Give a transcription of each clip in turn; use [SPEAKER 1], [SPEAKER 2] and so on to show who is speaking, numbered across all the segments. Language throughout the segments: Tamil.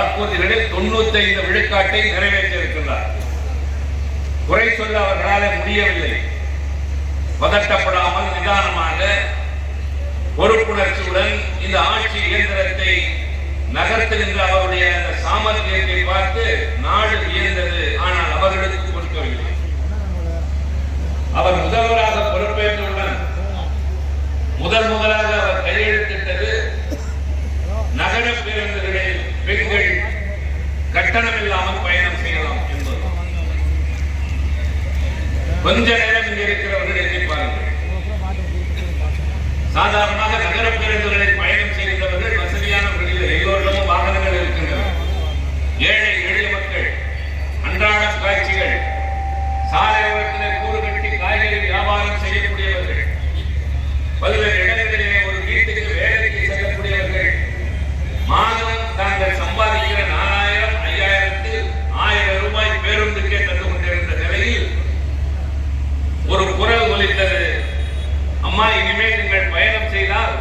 [SPEAKER 1] வாக்குறுதிகளில் 95 விழுக்காட்டை நிறைவேற்றியிருக்கிறார். குறை சொல்ல அவர்களால் முடியவில்லை. பதட்டப்படாமல் நிதானமாக பொறுப்புணர்ச்சியுடன் இந்த ஆட்சி இயந்திரத்தை நகர்த்துகின்ற அவருடைய அந்த சாமர்த்தியத்தை பார்த்து நாடு வியந்தது. ஆனால் அவர்களுக்கு பொறுக்கவில்லை. அவர் முதல்வராக பொறுப்பேற்றவுடன் முதலாக அவர் கையெழுத்திட்டது நகர பேருந்துகளில் பெண்கள் கட்டணம் இல்லாமல் பயணம் செய்யலாம் என்பது. கொஞ்ச நேரம் இங்கே இருக்கிறவர்கள் எண்ணி பாருங்கள். சாதாரணமாக நகர பேருந்துகளில் பயணம் செய்கின்றவர்கள் வசதியானவர்கள், எல்லோரிடமும் வாகனங்கள் இருக்கின்றன. ஏழை எளிய மக்கள் அன்றாட காட்சிகள், சாலையோரத்தில் கூறு கட்டி காய்கறி வியாபாரம் செய்யக்கூடியவர்கள், பல்வேறு இடங்களிலே ஒரு வீட்டுக்கு வேலைக்கு செல்லக்கூடியவர்கள், மாதம் தாங்கள் சம்பாதிக்கிற 4000, 5000, 1000 ரூபாய் பேருந்துக்கே தந்து கொண்டிருந்த நிலையில் ஒரு குரல் ஒலித்தது. அம்மா, இனிமேல் நீங்கள் பயணம் செய்தால்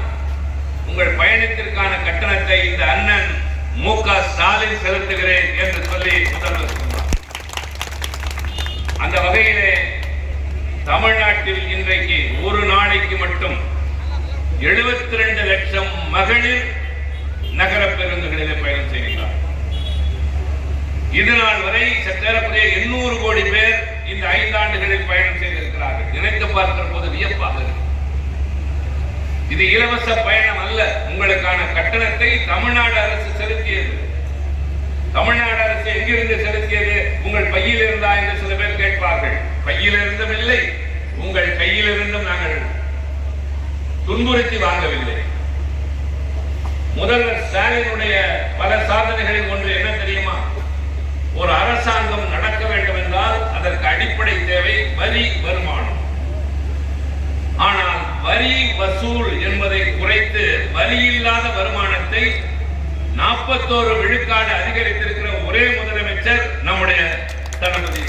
[SPEAKER 1] உங்கள் பயணத்திற்கான கட்டணத்தை இந்த அண்ணன் மு.க. ஸ்டாலின் செலுத்துகிறேன் என்று சொல்லி முதல்வர் சொன்னார். அந்த வகையிலே தமிழ்நாட்டில் இன்றைக்கு ஒரு நாளைக்கு மட்டும் 72 லட்சம் மகளிர் நகர பேருந்துகளிலே பயணம் செய்கிறார். இது நாள் வரை சற்றேறக்குறைய 800 கோடி பேர் இந்த 5 ஆண்டுகளில் பயணம் செய்திருக்கிறார்கள். நினைத்து பார்க்கிற போது வியப்பாக இருக்கு. இது இலவச பயணம் அல்ல. உங்களுக்கான கட்டணத்தை தமிழ்நாடு அரசு செலுத்தியது. தமிழ்நாடு அரசு எங்கிருந்து செலுத்தியது? உங்கள் பையில் இருந்தா என்று சில பேர் கேட்பார்கள். பையில் இருந்தும் இல்லை, உங்கள் கையில் இருந்தும் நாங்கள் துன்புறுத்தி வாங்கவில்லை. முதல்வர் ஸ்டாலினுடைய பல சாதனைகளில் ஒன்று என்ன தெரியுமா? ஒரு அரசாங்கம் நடக்க வேண்டும் என்றால் அதற்கு அடிப்படை தேவை வரி வருமானம். ஆனால் வரி வசூல் என்பதை குறைத்து வரி இல்லாத வருமானத்தை 41 விழுக்காடு அதிகரித்திருக்கிற ஒரே முதலமைச்சர் நம்முடைய தளபதி